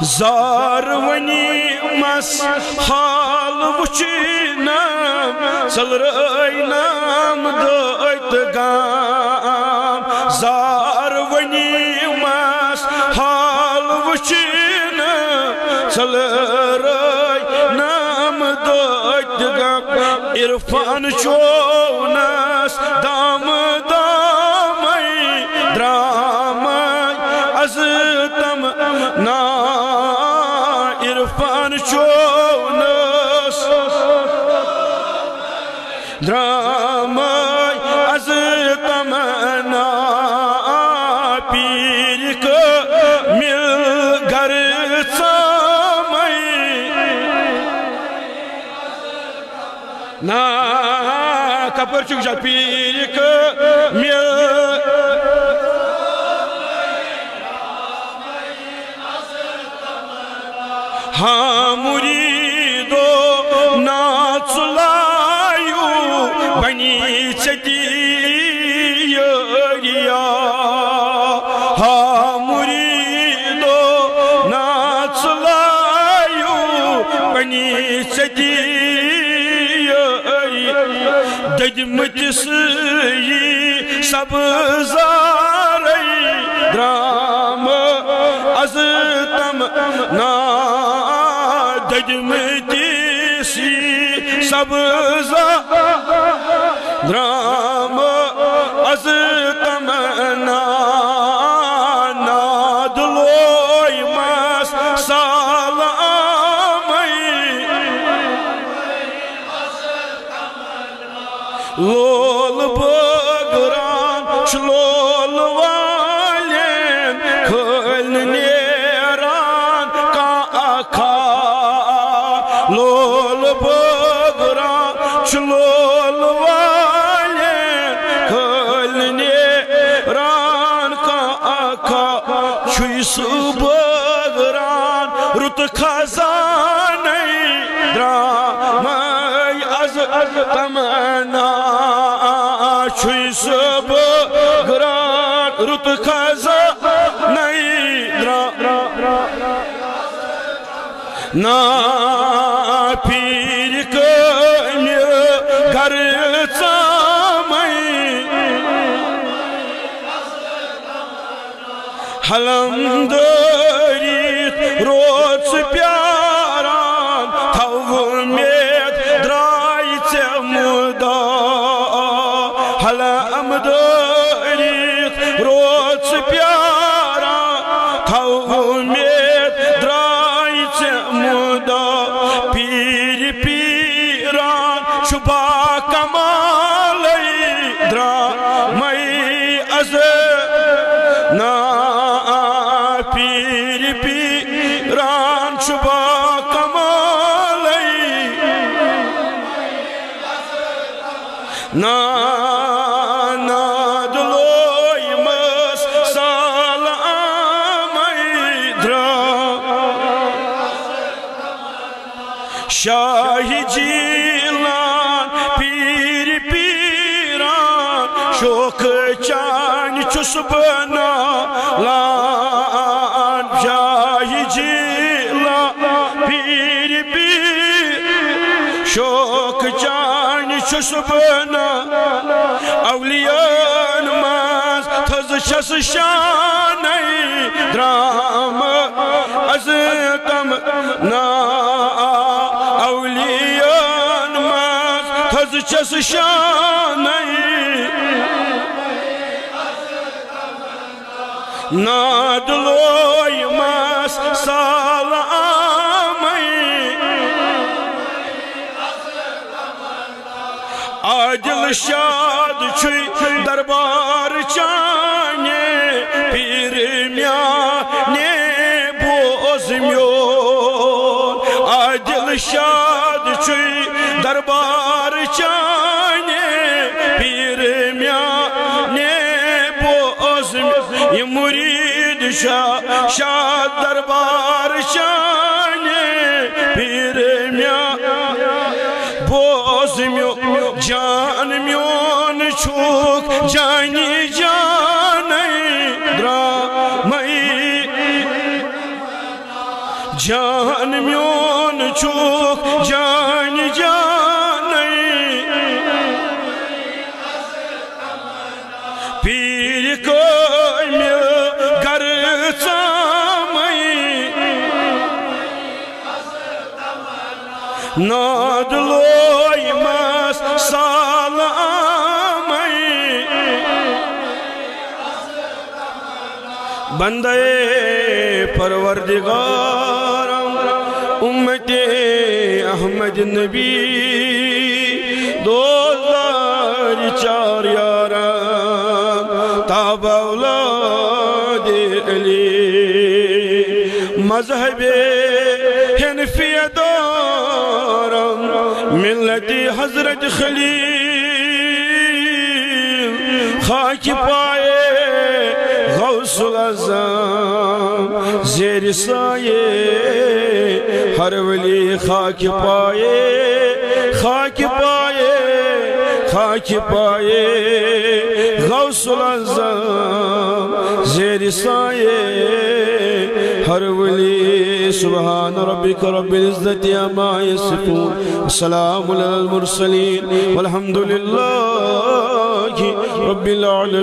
زارونی مس حال وچینم سلرینم دایت گام زارونی مس حال وچینم سلرینم دایت گام عرفان چونس دام دامی درامی از تم نا عرفان چونس درامی از تم نا پیر که مل گر سامی نا کپر چک جا پیر که مل ہاں مریدو ناچلایو بنی چتی یاریا ہاں مریدو ناچلایو بنی چتی یاریا دجمتس یہ سبزاری درام از تم نا دجمتیسی سبزا درام از تمنا نادلوی مس سالامی لول بگران چلول والین کل نیران کا اکھا لول بگران چلول والین کل نیران کا اکھا چویس بگران رت خزانی درامی از تمنا چویس بگران رت خزانی نا پیر کن گر سامی حلم دارید روز پیاران تومید درایت مدا حلم دارید روز پیاران تومید درایت مدا پیر پیران شبا کمالی درامی از نا پیر پیران شبا کمالی نا دلوی مس سالامی درام شاہی جیلان پیر پیران شوق چان چس بنا لان شاہی جیلان پیر شوق چان چس بنا اولیان ماز تھز شس شانی درام از تم نا اولیان ماز تھز شس شانی نادلوی مس سالامی عادل شاد چوی دربار چانے پیر میانے بوزمیون عادل شاد چوی دربار چانے پیر میانے بوزمیون یہ مرید شاد دربار چانے پیر میانے بوزمیون جان میون چھوک جانی جانی درامی میون چھوک جان جانی پیر کام گر ژامٕے ناد لویمس سال آمٕے بندے پروردگارم امت احمد نبی دوزار چار یارم تاب اولاد علی مذہب حنفیہ دارم ملت حضرت خلیل خاک پائے غوث العظم زیر سایے ہر ولی خاک پائے خاک پائے خاک پائے غوث العظم زیر سایے ہر ولی سبحان ربک رب العزت عما یصفون السلام علی المرسلین والحمد للہ رب العالمین.